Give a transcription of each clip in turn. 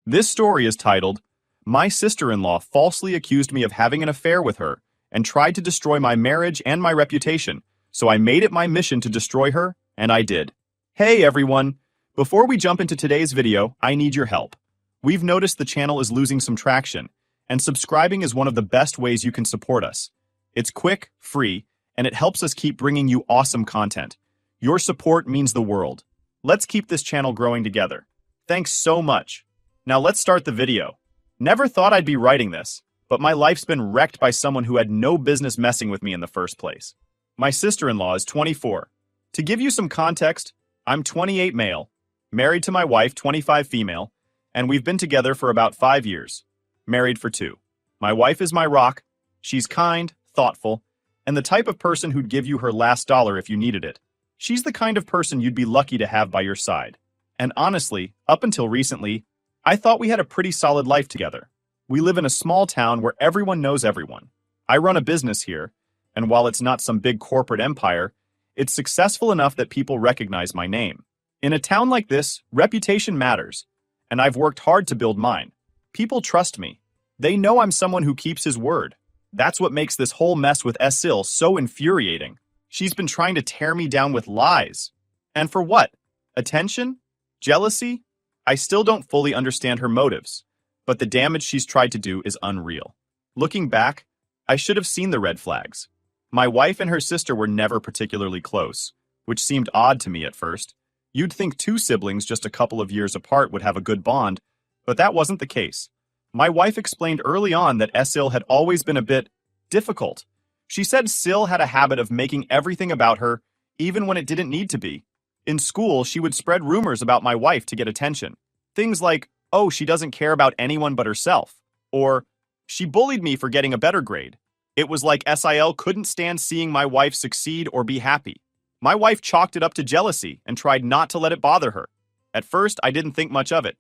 This story is titled, My Sister-in-Law Falsely Accused Me of Having an Affair with Her and Tried to Destroy My Marriage and My Reputation, so I made it my mission to destroy her, and I did. Hey everyone! Before we jump into today's video, I need your help. We've noticed the channel is losing some traction, and subscribing is one of the best ways you can support us. It's quick, free, and it helps us keep bringing you awesome content. Your support means the world. Let's keep this channel growing together. Thanks so much. Now let's start the video. Never thought I'd be writing this, but my life's been wrecked by someone who had no business messing with me in the first place. My sister-in-law is 24. To give you some context, I'm 28 male, married to my wife, 25 female, and we've been together for about 5 years, married for 2. My wife is my rock. She's kind, thoughtful, and the type of person who'd give you her last dollar if you needed it. She's the kind of person you'd be lucky to have by your side. And honestly, up until recently, I thought we had a pretty solid life together. We live in a small town where everyone knows everyone. I run a business here, and while it's not some big corporate empire, it's successful enough that people recognize my name. In a town like this, reputation matters, and I've worked hard to build mine. People trust me. They know I'm someone who keeps his word. That's what makes this whole mess with SIL so infuriating. She's been trying to tear me down with lies. And for what? Attention? Jealousy? I still don't fully understand her motives, but the damage she's tried to do is unreal. Looking back, I should have seen the red flags. My wife and her sister were never particularly close, which seemed odd to me at first. You'd think 2 siblings just a couple of years apart would have a good bond, but that wasn't the case. My wife explained early on that SIL had always been a bit difficult. She said Sil had a habit of making everything about her, even when it didn't need to be. In school, she would spread rumors about my wife to get attention. Things like, oh, she doesn't care about anyone but herself, or she bullied me for getting a better grade. It was like SIL couldn't stand seeing my wife succeed or be happy. My wife chalked it up to jealousy and tried not to let it bother her. At first, I didn't think much of it.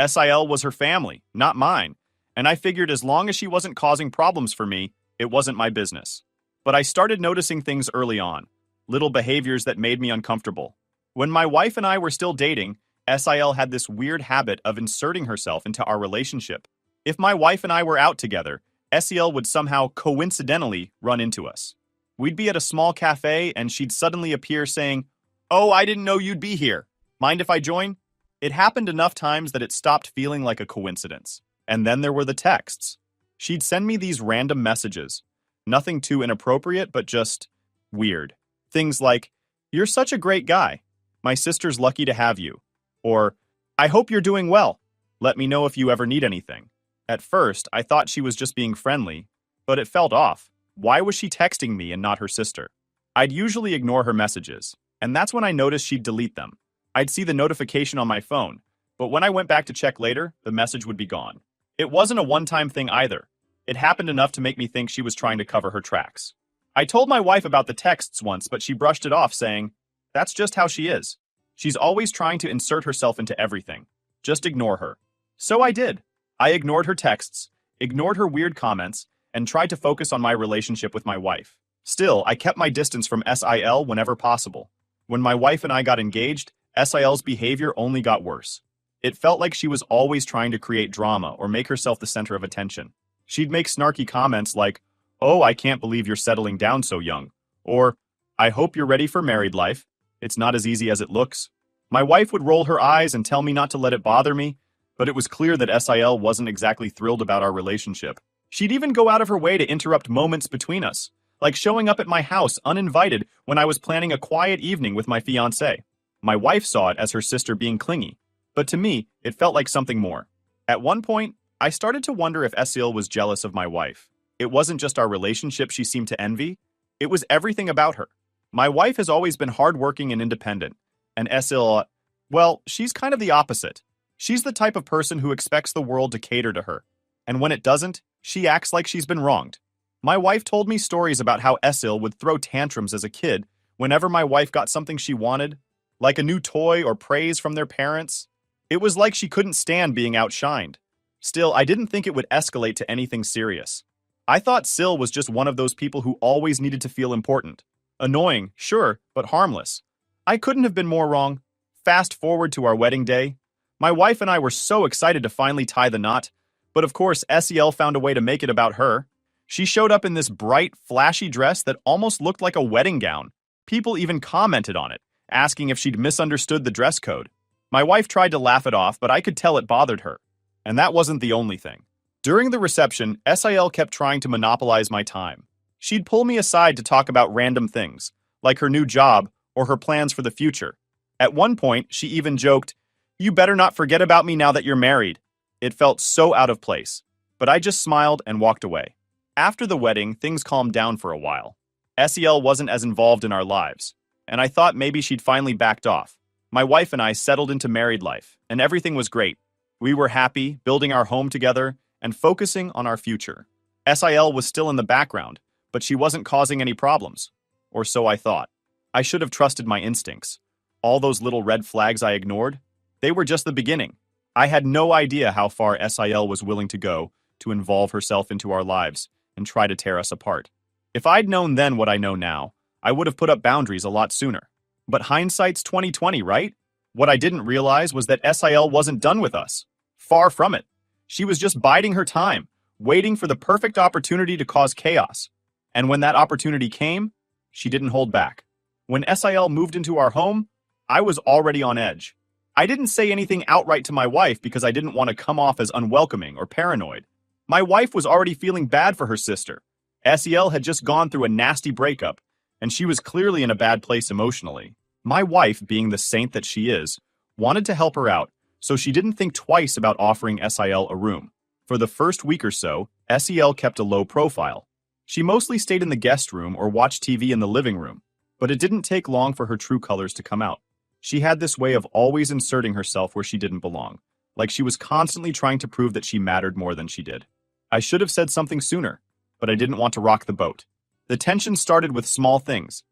SIL was her family, not mine, and I figured as long as she wasn't causing problems for me, it wasn't my business. But I started noticing things early on, little behaviors that made me uncomfortable. When my wife and I were still dating, SIL had this weird habit of inserting herself into our relationship. If my wife and I were out together, SIL would somehow coincidentally run into us. We'd be at a small cafe and she'd suddenly appear saying, "Oh, I didn't know you'd be here. Mind if I join?" It happened enough times that it stopped feeling like a coincidence. And then there were the texts. She'd send me these random messages. Nothing too inappropriate, but just weird. Things like, "You're such a great guy. My sister's lucky to have you." Or, "I hope you're doing well. Let me know if you ever need anything." At first, I thought she was just being friendly, but it felt off. Why was she texting me and not her sister? I'd usually ignore her messages, and that's when I noticed she'd delete them. I'd see the notification on my phone, but when I went back to check later, the message would be gone. It wasn't a one-time thing either. It happened enough to make me think she was trying to cover her tracks. I told my wife about the texts once, but she brushed it off, saying, "That's just how she is. She's always trying to insert herself into everything. Just ignore her." So I did. I ignored her texts, ignored her weird comments, and tried to focus on my relationship with my wife. Still, I kept my distance from SIL whenever possible. When my wife and I got engaged, SIL's behavior only got worse. It felt like she was always trying to create drama or make herself the center of attention. She'd make snarky comments like, "Oh, I can't believe you're settling down so young," or, "I hope you're ready for married life. It's not as easy as it looks." My wife would roll her eyes and tell me not to let it bother me, but it was clear that SIL wasn't exactly thrilled about our relationship. She'd even go out of her way to interrupt moments between us, like showing up at my house uninvited when I was planning a quiet evening with my fiancé. My wife saw it as her sister being clingy, but to me, it felt like something more. At one point, I started to wonder if SIL was jealous of my wife. It wasn't just our relationship she seemed to envy, it was everything about her. My wife has always been hardworking and independent, and SIL, well, she's kind of the opposite. She's the type of person who expects the world to cater to her, and when it doesn't, she acts like she's been wronged. My wife told me stories about how SIL would throw tantrums as a kid whenever my wife got something she wanted, like a new toy or praise from their parents. It was like she couldn't stand being outshined. Still, I didn't think it would escalate to anything serious. I thought Sil was just one of those people who always needed to feel important. Annoying, sure, but harmless. I couldn't have been more wrong. Fast forward to our wedding day. My wife and I were so excited to finally tie the knot, but of course SEL found a way to make it about her. She showed up in this bright, flashy dress that almost looked like a wedding gown. People even commented on it, asking if she'd misunderstood the dress code. My wife tried to laugh it off, but I could tell it bothered her. And that wasn't the only thing. During the reception, SIL kept trying to monopolize my time. She'd pull me aside to talk about random things, like her new job or her plans for the future. At one point, she even joked, "You better not forget about me now that you're married." It felt so out of place, but I just smiled and walked away. After the wedding, things calmed down for a while. SEL wasn't as involved in our lives, and I thought maybe she'd finally backed off. My wife and I settled into married life, and everything was great. We were happy, building our home together, and focusing on our future. SIL was still in the background, but she wasn't causing any problems. Or so I thought. I should have trusted my instincts. All those little red flags I ignored, they were just the beginning. I had no idea how far SIL was willing to go to involve herself into our lives and try to tear us apart. If I'd known then what I know now, I would have put up boundaries a lot sooner. But hindsight's 2020, right? What I didn't realize was that SIL wasn't done with us. Far from it. She was just biding her time, waiting for the perfect opportunity to cause chaos. And when that opportunity came, she didn't hold back. When SIL moved into our home, I was already on edge. I didn't say anything outright to my wife because I didn't want to come off as unwelcoming or paranoid. My wife was already feeling bad for her sister. SEL had just gone through a nasty breakup, and she was clearly in a bad place emotionally. My wife, being the saint that she is, wanted to help her out, so she didn't think twice about offering SIL a room. For the first week or so, SEL kept a low profile. She mostly stayed in the guest room or watched TV in the living room, but it didn't take long for her true colors to come out. She had this way of always inserting herself where she didn't belong, like she was constantly trying to prove that she mattered more than she did. I should have said something sooner, but I didn't want to rock the boat. The tension started with small things.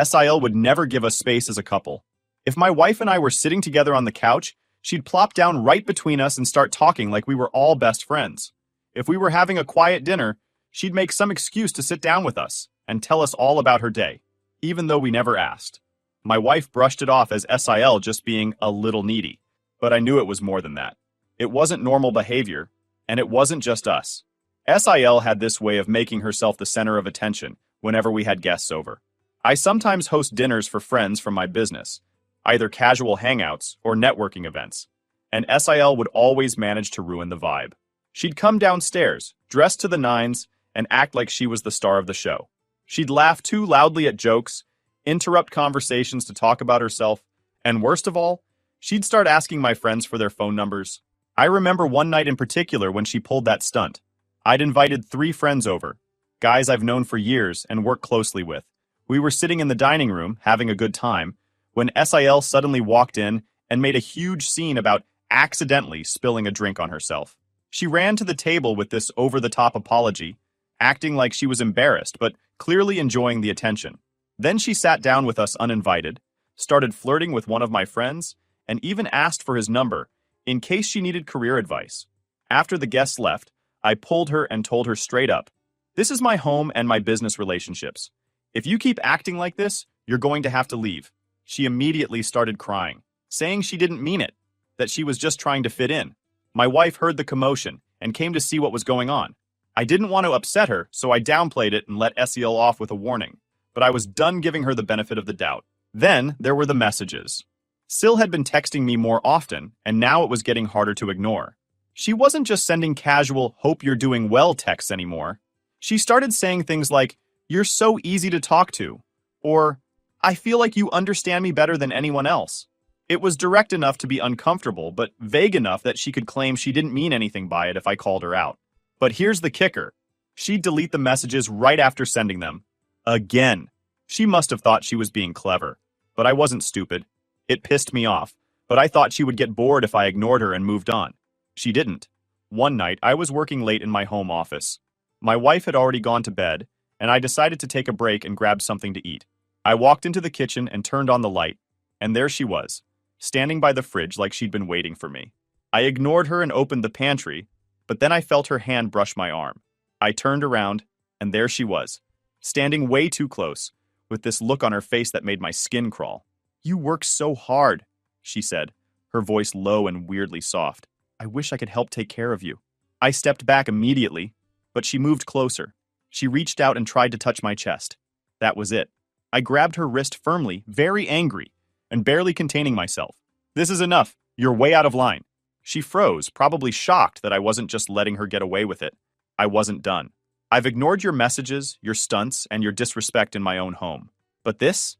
SIL would never give us space as a couple. If my wife and I were sitting together on the couch, she'd plop down right between us and start talking like we were all best friends. If we were having a quiet dinner, she'd make some excuse to sit down with us and tell us all about her day, even though we never asked. My wife brushed it off as SIL just being a little needy, but I knew it was more than that. It wasn't normal behavior, and it wasn't just us. SIL had this way of making herself the center of attention whenever we had guests over. I sometimes host dinners for friends from my business, either casual hangouts or networking events, and SIL would always manage to ruin the vibe. She'd come downstairs, dressed to the nines, and act like she was the star of the show. She'd laugh too loudly at jokes, interrupt conversations to talk about herself, and worst of all, she'd start asking my friends for their phone numbers. I remember one night in particular when she pulled that stunt. I'd invited 3 friends over, guys I've known for years and worked closely with. We were sitting in the dining room, having a good time, when SIL suddenly walked in and made a huge scene about accidentally spilling a drink on herself. She ran to the table with this over-the-top apology, acting like she was embarrassed, but clearly enjoying the attention. Then she sat down with us uninvited, started flirting with one of my friends, and even asked for his number, in case she needed career advice. After the guests left, I pulled her and told her straight up, "This is my home and my business relationships. If you keep acting like this, you're going to have to leave." She immediately started crying, saying she didn't mean it, that she was just trying to fit in. My wife heard the commotion and came to see what was going on. I didn't want to upset her, so I downplayed it and let SEL off with a warning, but I was done giving her the benefit of the doubt. Then there were the messages. SIL had been texting me more often, and now it was getting harder to ignore. She wasn't just sending casual, "hope you're doing well" texts anymore. She started saying things like, "You're so easy to talk to," or, "I feel like you understand me better than anyone else." It was direct enough to be uncomfortable, but vague enough that she could claim she didn't mean anything by it if I called her out. But here's the kicker. She'd delete the messages right after sending them. Again. She must have thought she was being clever, but I wasn't stupid. It pissed me off, but I thought she would get bored if I ignored her and moved on. She didn't. One night, I was working late in my home office. My wife had already gone to bed, and I decided to take a break and grab something to eat. I walked into the kitchen and turned on the light, and there she was, standing by the fridge like she'd been waiting for me. I ignored her and opened the pantry, but then I felt her hand brush my arm. I turned around, and there she was, standing way too close, with this look on her face that made my skin crawl. "You work so hard," she said, her voice low and weirdly soft. I wish I could help take care of you. I stepped back immediately, but she moved closer. She reached out and tried to touch my chest. That was it. I grabbed her wrist firmly, very angry, and barely containing myself. This is enough. You're way out of line. She froze, probably shocked that I wasn't just letting her get away with it. I wasn't done. I've ignored your messages, your stunts, and your disrespect in my own home. But this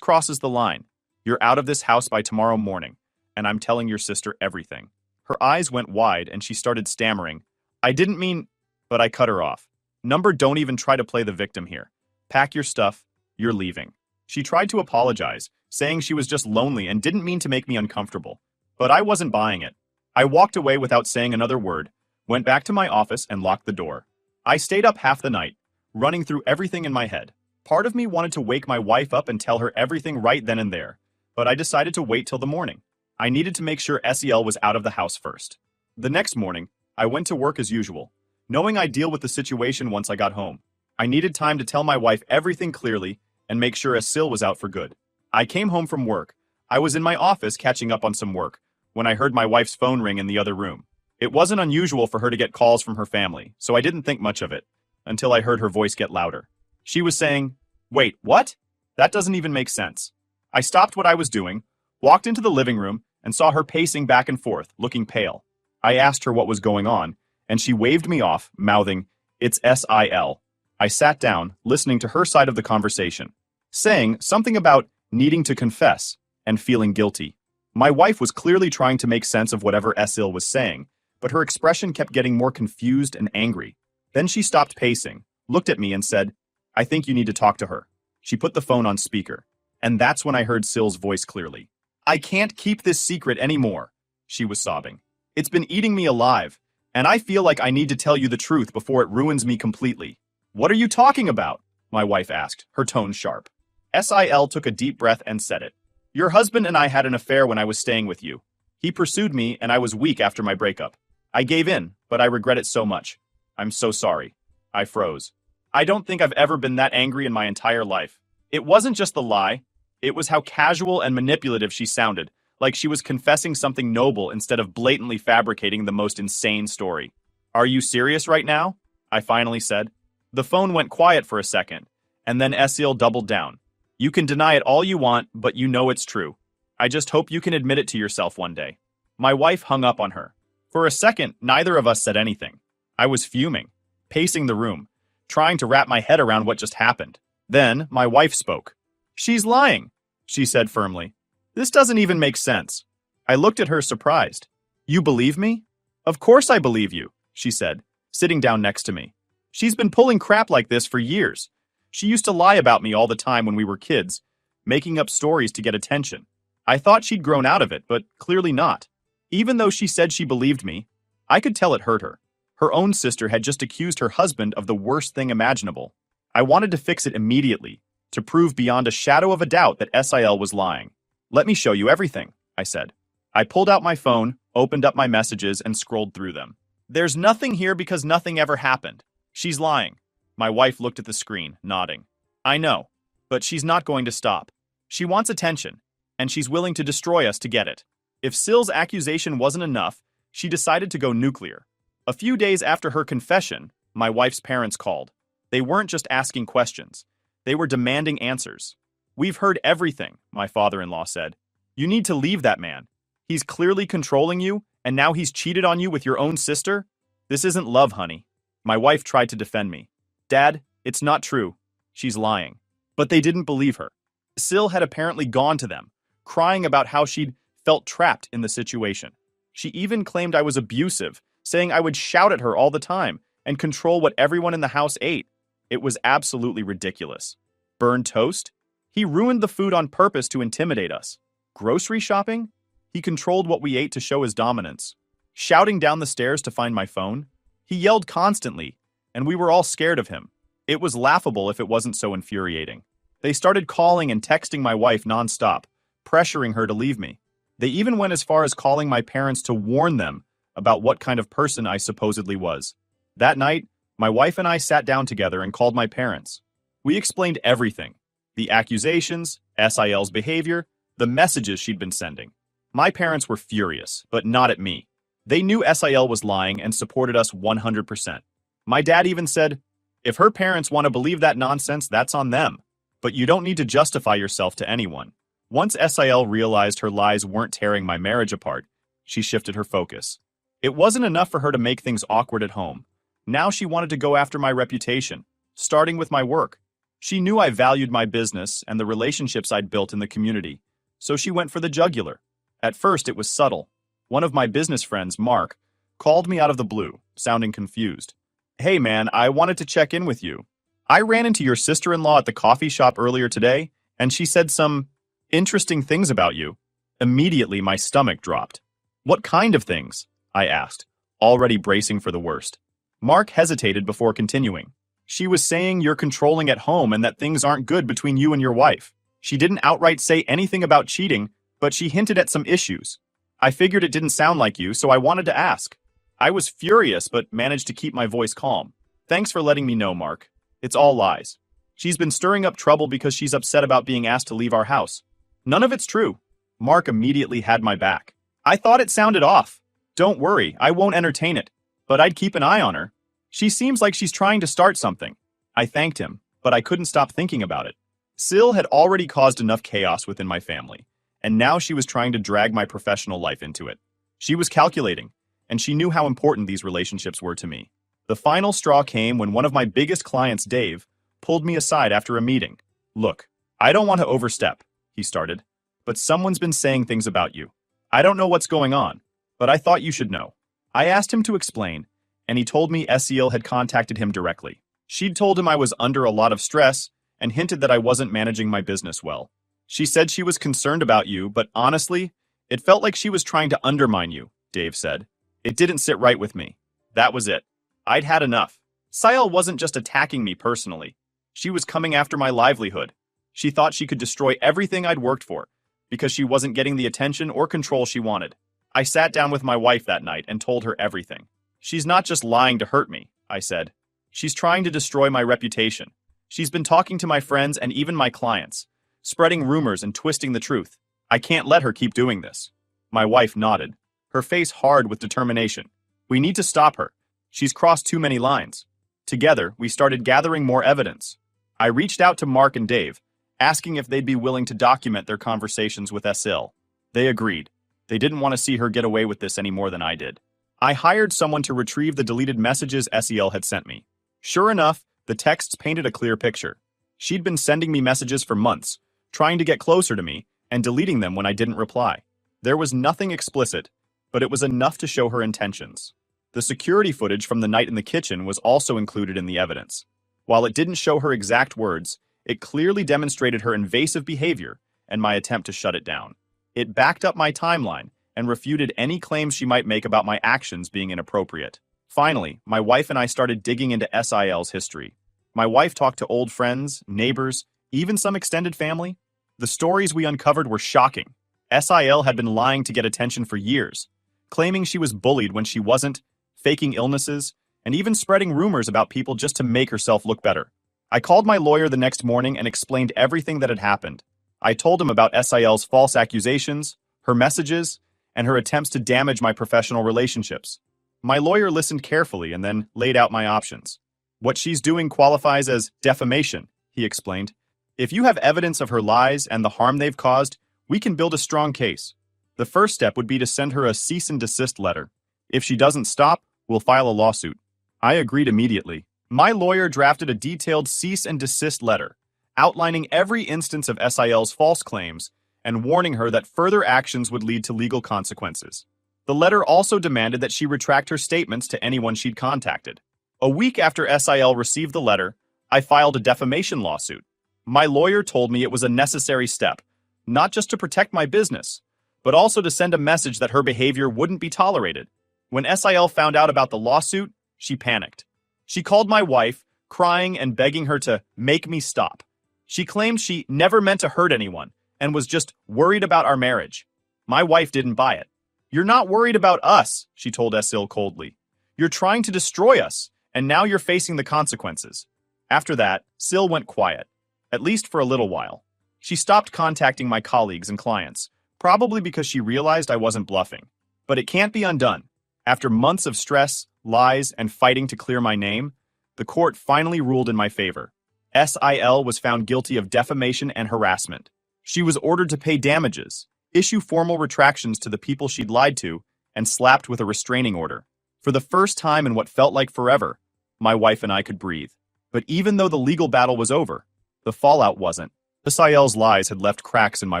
crosses the line. You're out of this house by tomorrow morning, and I'm telling your sister everything. Her eyes went wide and she started stammering. I didn't mean, but I cut her off. Number, don't even try to play the victim here. Pack your stuff. You're leaving. She tried to apologize, saying she was just lonely and didn't mean to make me uncomfortable. But I wasn't buying it. I walked away without saying another word, went back to my office and locked the door. I stayed up half the night, running through everything in my head. Part of me wanted to wake my wife up and tell her everything right then and there, but I decided to wait till the morning. I needed to make sure SEL was out of the house first. The next morning, I went to work as usual, knowing I'd deal with the situation once I got home. I needed time to tell my wife everything clearly and make sure SIL was out for good. I came home from work. I was in my office catching up on some work when I heard my wife's phone ring in the other room. It wasn't unusual for her to get calls from her family, so I didn't think much of it until I heard her voice get louder. She was saying, "Wait, what? That doesn't even make sense." I stopped what I was doing, walked into the living room, and saw her pacing back and forth, looking pale. I asked her what was going on, and she waved me off, mouthing, "It's SIL." I sat down, listening to her side of the conversation, saying something about needing to confess and feeling guilty. My wife was clearly trying to make sense of whatever SIL was saying, but her expression kept getting more confused and angry. Then she stopped pacing, looked at me and said, "I think you need to talk to her." She put the phone on speaker, and that's when I heard SIL's voice clearly. "I can't keep this secret anymore," she was sobbing. "It's been eating me alive, and I feel like I need to tell you the truth before it ruins me completely." "What are you talking about?" my wife asked, her tone sharp. SIL took a deep breath and said it. "Your husband and I had an affair when I was staying with you. He pursued me and I was weak after my breakup. I gave in, but I regret it so much. I'm so sorry." I froze. I don't think I've ever been that angry in my entire life. It wasn't just the lie. It was how casual and manipulative she sounded, like she was confessing something noble instead of blatantly fabricating the most insane story. "Are you serious right now?" I finally said. The phone went quiet for a second, and then SIL doubled down. "You can deny it all you want, but you know it's true. I just hope you can admit it to yourself one day." My wife hung up on her. For a second, neither of us said anything. I was fuming, pacing the room, trying to wrap my head around what just happened. Then, my wife spoke. "She's lying," she said firmly. "This doesn't even make sense." I looked at her surprised. "You believe me?" "Of course I believe you," she said, sitting down next to me. "She's been pulling crap like this for years. She used to lie about me all the time when we were kids, making up stories to get attention. I thought she'd grown out of it, but clearly not. Even though she said she believed me, I could tell it hurt her. Her own sister had just accused her husband of the worst thing imaginable. I wanted to fix it immediately, to prove beyond a shadow of a doubt that SIL was lying. "Let me show you everything," I said. I pulled out my phone, opened up my messages, and scrolled through them. "There's nothing here because nothing ever happened. She's lying." My wife looked at the screen, nodding. "I know, but she's not going to stop. She wants attention, and she's willing to destroy us to get it." If SIL's accusation wasn't enough, she decided to go nuclear. A few days after her confession, my wife's parents called. They weren't just asking questions. They were demanding answers. "We've heard everything," my father-in-law said. "You need to leave that man. He's clearly controlling you, and now he's cheated on you with your own sister. This isn't love, honey." My wife tried to defend me. "Dad, it's not true. She's lying." But they didn't believe her. SIL had apparently gone to them, crying about how she'd felt trapped in the situation. She even claimed I was abusive, saying I would shout at her all the time and control what everyone in the house ate. It was absolutely ridiculous. Burned toast? He ruined the food on purpose to intimidate us. Grocery shopping? He controlled what we ate to show his dominance. Shouting down the stairs to find my phone? He yelled constantly, and we were all scared of him. It was laughable if it wasn't so infuriating. They started calling and texting my wife nonstop, pressuring her to leave me. They even went as far as calling my parents to warn them about what kind of person I supposedly was. That night, my wife and I sat down together and called my parents. We explained everything. The accusations, SIL's behavior, the messages she'd been sending. My parents were furious, but not at me. They knew SIL was lying and supported us 100%. My dad even said, if her parents want to believe that nonsense, that's on them. But you don't need to justify yourself to anyone. Once SIL realized her lies weren't tearing my marriage apart, she shifted her focus. It wasn't enough for her to make things awkward at home. Now she wanted to go after my reputation, starting with my work. She knew I valued my business and the relationships I'd built in the community, so she went for the jugular. At first, it was subtle. One of my business friends, Mark, called me out of the blue, sounding confused. Hey man, I wanted to check in with you. I ran into your sister-in-law at the coffee shop earlier today, and she said some interesting things about you. Immediately, my stomach dropped. What kind of things? I asked, already bracing for the worst. Mark hesitated before continuing. She was saying you're controlling at home and that things aren't good between you and your wife. She didn't outright say anything about cheating, but she hinted at some issues. I figured it didn't sound like you, so I wanted to ask. I was furious, but managed to keep my voice calm. Thanks for letting me know, Mark. It's all lies. She's been stirring up trouble because she's upset about being asked to leave our house. None of it's true. Mark immediately had my back. I thought it sounded off. Don't worry, I won't entertain it. But I'd keep an eye on her. She seems like she's trying to start something. I thanked him, but I couldn't stop thinking about it. SIL had already caused enough chaos within my family, and now she was trying to drag my professional life into it. She was calculating, and she knew how important these relationships were to me. The final straw came when one of my biggest clients, Dave, pulled me aside after a meeting. Look, I don't want to overstep, he started, but someone's been saying things about you. I don't know what's going on, but I thought you should know. I asked him to explain, and he told me SIL had contacted him directly. She'd told him I was under a lot of stress and hinted that I wasn't managing my business well. She said she was concerned about you, but honestly, it felt like she was trying to undermine you, Dave said. It didn't sit right with me. That was it. I'd had enough. SIL wasn't just attacking me personally. She was coming after my livelihood. She thought she could destroy everything I'd worked for because she wasn't getting the attention or control she wanted. I sat down with my wife that night and told her everything. She's not just lying to hurt me, I said. She's trying to destroy my reputation. She's been talking to my friends and even my clients, spreading rumors and twisting the truth. I can't let her keep doing this. My wife nodded, her face hard with determination. We need to stop her. She's crossed too many lines. Together, we started gathering more evidence. I reached out to Mark and Dave, asking if they'd be willing to document their conversations with SIL. They agreed. They didn't want to see her get away with this any more than I did. I hired someone to retrieve the deleted messages SIL had sent me. Sure enough, the texts painted a clear picture. She'd been sending me messages for months, trying to get closer to me, and deleting them when I didn't reply. There was nothing explicit, but it was enough to show her intentions. The security footage from the night in the kitchen was also included in the evidence. While it didn't show her exact words, it clearly demonstrated her invasive behavior and my attempt to shut it down. It backed up my timeline and refuted any claims she might make about my actions being inappropriate. Finally, my wife and I started digging into SIL's history. My wife talked to old friends, neighbors, even some extended family. The stories we uncovered were shocking. SIL had been lying to get attention for years, claiming she was bullied when she wasn't, faking illnesses, and even spreading rumors about people just to make herself look better. I called my lawyer the next morning and explained everything that had happened. I told him about SIL's false accusations, her messages, and her attempts to damage my professional relationships. My lawyer listened carefully and then laid out my options. What she's doing qualifies as defamation, he explained. If you have evidence of her lies and the harm they've caused, we can build a strong case. The first step would be to send her a cease and desist letter. If she doesn't stop, we'll file a lawsuit. I agreed immediately. My lawyer drafted a detailed cease and desist letter, outlining every instance of SIL's false claims and warning her that further actions would lead to legal consequences. The letter also demanded that she retract her statements to anyone she'd contacted. A week after SIL received the letter, I filed a defamation lawsuit. My lawyer told me it was a necessary step, not just to protect my business, but also to send a message that her behavior wouldn't be tolerated. When SIL found out about the lawsuit, she panicked. She called my wife, crying and begging her to make me stop. She claimed she never meant to hurt anyone and was just worried about our marriage. My wife didn't buy it. You're not worried about us, she told SIL coldly. You're trying to destroy us, and now you're facing the consequences. After that, SIL went quiet, at least for a little while. She stopped contacting my colleagues and clients, Probably because she realized I wasn't bluffing. But it can't be undone. After months of stress, lies, and fighting to clear my name, the court finally ruled in my favor. SIL was found guilty of defamation and harassment. She was ordered to pay damages, issue formal retractions to the people she'd lied to, and slapped with a restraining order. For the first time in what felt like forever, my wife and I could breathe. But even though the legal battle was over, the fallout wasn't. SIL's lies had left cracks in my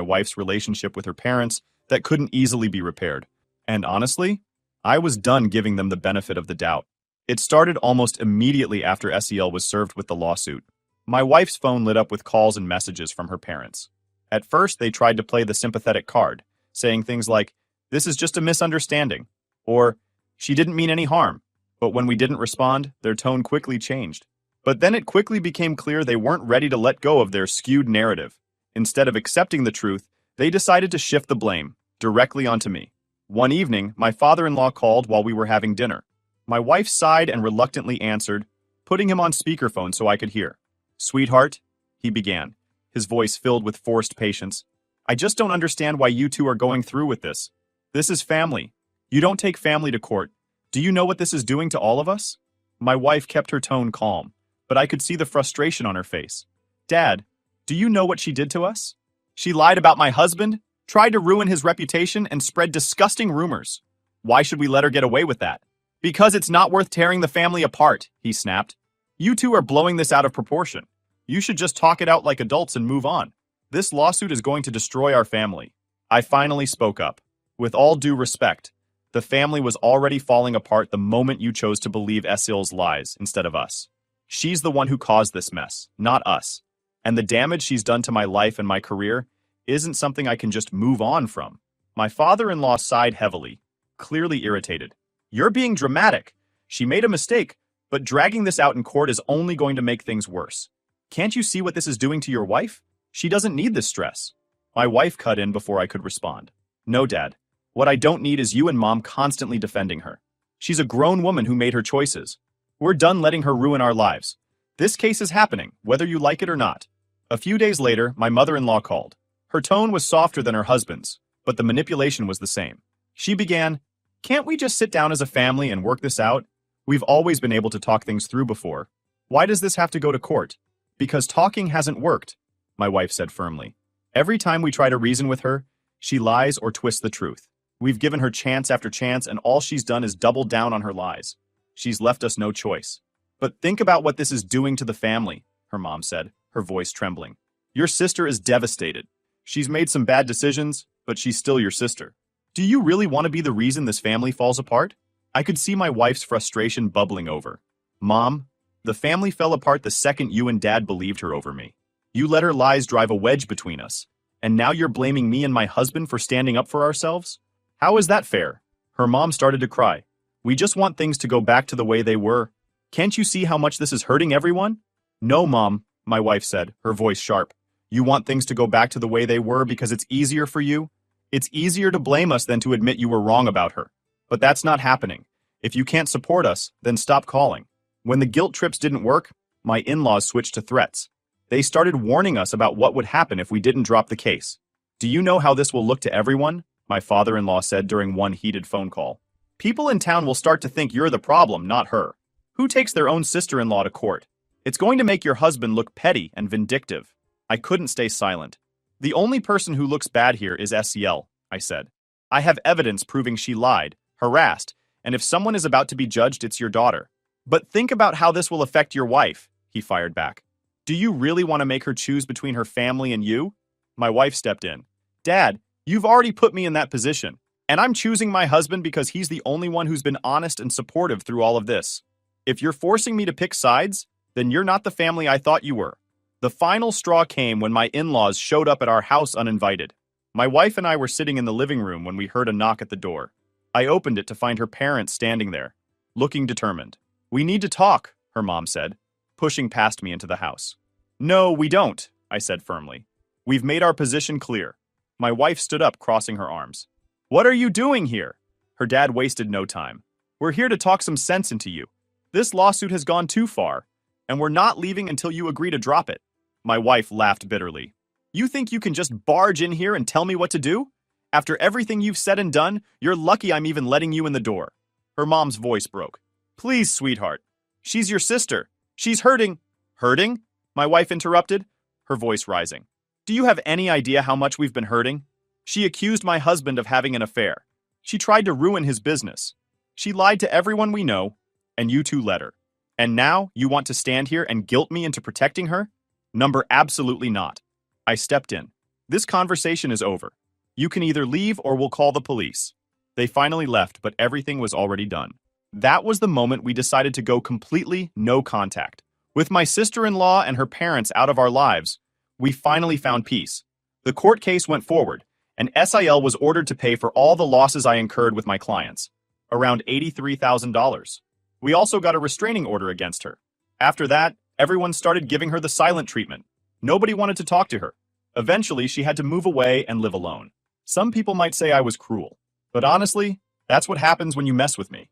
wife's relationship with her parents that couldn't easily be repaired. And honestly, I was done giving them the benefit of the doubt. It started almost immediately after SEL was served with the lawsuit. My wife's phone lit up with calls and messages from her parents. At first, they tried to play the sympathetic card, saying things like, "This is just a misunderstanding," or "She didn't mean any harm." But when we didn't respond, their tone quickly changed. But then it quickly became clear they weren't ready to let go of their skewed narrative. Instead of accepting the truth, they decided to shift the blame directly onto me. One evening, my father-in-law called while we were having dinner. My wife sighed and reluctantly answered, putting him on speakerphone so I could hear. "Sweetheart," he began, his voice filled with forced patience, "I just don't understand why you two are going through with this. This is family. You don't take family to court. Do you know what this is doing to all of us?" My wife kept her tone calm, but I could see the frustration on her face. "Dad, do you know what she did to us? She lied about my husband, tried to ruin his reputation, and spread disgusting rumors. Why should we let her get away with that?" "Because it's not worth tearing the family apart," he snapped. "You two are blowing this out of proportion. You should just talk it out like adults and move on. This lawsuit is going to destroy our family." I finally spoke up. "With all due respect, the family was already falling apart the moment you chose to believe Esil's lies instead of us. She's the one who caused this mess, not us. And the damage she's done to my life and my career isn't something I can just move on from." My father-in-law sighed heavily, clearly irritated. "You're being dramatic. She made a mistake, but dragging this out in court is only going to make things worse. Can't you see what this is doing to your wife? She doesn't need this stress." My wife cut in before I could respond. "No, Dad. What I don't need is you and Mom constantly defending her. She's a grown woman who made her choices. We're done letting her ruin our lives. This case is happening, whether you like it or not." A few days later, my mother-in-law called. Her tone was softer than her husband's, but the manipulation was the same. She began, "Can't we just sit down as a family and work this out? We've always been able to talk things through before. Why does this have to go to court?" "Because talking hasn't worked," my wife said firmly. "Every time we try to reason with her, she lies or twists the truth. We've given her chance after chance, and all she's done is double down on her lies. She's left us no choice." "But think about what this is doing to the family," her mom said, her voice trembling. "Your sister is devastated. She's made some bad decisions, but she's still your sister. Do you really want to be the reason this family falls apart?" I could see my wife's frustration bubbling over. "Mom, the family fell apart the second you and Dad believed her over me. You let her lies drive a wedge between us, and now you're blaming me and my husband for standing up for ourselves? How is that fair?" Her mom started to cry. "We just want things to go back to the way they were. Can't you see how much this is hurting everyone?" "No, Mom," my wife said, her voice sharp. "You want things to go back to the way they were because it's easier for you? It's easier to blame us than to admit you were wrong about her. But that's not happening. If you can't support us, then stop calling." When the guilt trips didn't work, my in-laws switched to threats. They started warning us about what would happen if we didn't drop the case. "Do you know how this will look to everyone?" my father-in-law said during one heated phone call. "People in town will start to think you're the problem, not her. Who takes their own sister-in-law to court? It's going to make your husband look petty and vindictive." I couldn't stay silent. "The only person who looks bad here is SEL, I said. "I have evidence proving she lied, harassed, and if someone is about to be judged, it's your daughter." "But think about how this will affect your wife," he fired back. "Do you really want to make her choose between her family and you?" My wife stepped in. "Dad, you've already put me in that position, and I'm choosing my husband because he's the only one who's been honest and supportive through all of this. If you're forcing me to pick sides, then you're not the family I thought you were." The final straw came when my in-laws showed up at our house uninvited. My wife and I were sitting in the living room when we heard a knock at the door. I opened it to find her parents standing there, looking determined. "We need to talk," her mom said, pushing past me into the house. "No, we don't," I said firmly. "We've made our position clear." My wife stood up, crossing her arms. "What are you doing here?" Her dad wasted no time. "We're here to talk some sense into you. This lawsuit has gone too far, and we're not leaving until you agree to drop it." My wife laughed bitterly. "You think you can just barge in here and tell me what to do? After everything you've said and done, you're lucky I'm even letting you in the door. Her mom's voice broke. Please, sweetheart. She's your sister. She's hurting. Hurting? My wife interrupted, her voice rising. Do you have any idea how much we've been hurting? She accused my husband of having an affair. She tried to ruin his business. She lied to everyone we know, and you two let her. And now you want to stand here and guilt me into protecting her? Number absolutely not. I stepped in. This conversation is over. You can either leave or we'll call the police. They finally left, but everything was already done. That was the moment we decided to go completely no contact. With my sister-in-law and her parents out of our lives, we finally found peace. The court case went forward, and SIL was ordered to pay for all the losses I incurred with my clients, around $83,000. We also got a restraining order against her. After that, everyone started giving her the silent treatment. Nobody wanted to talk to her. Eventually, she had to move away and live alone. Some people might say I was cruel, but honestly, that's what happens when you mess with me.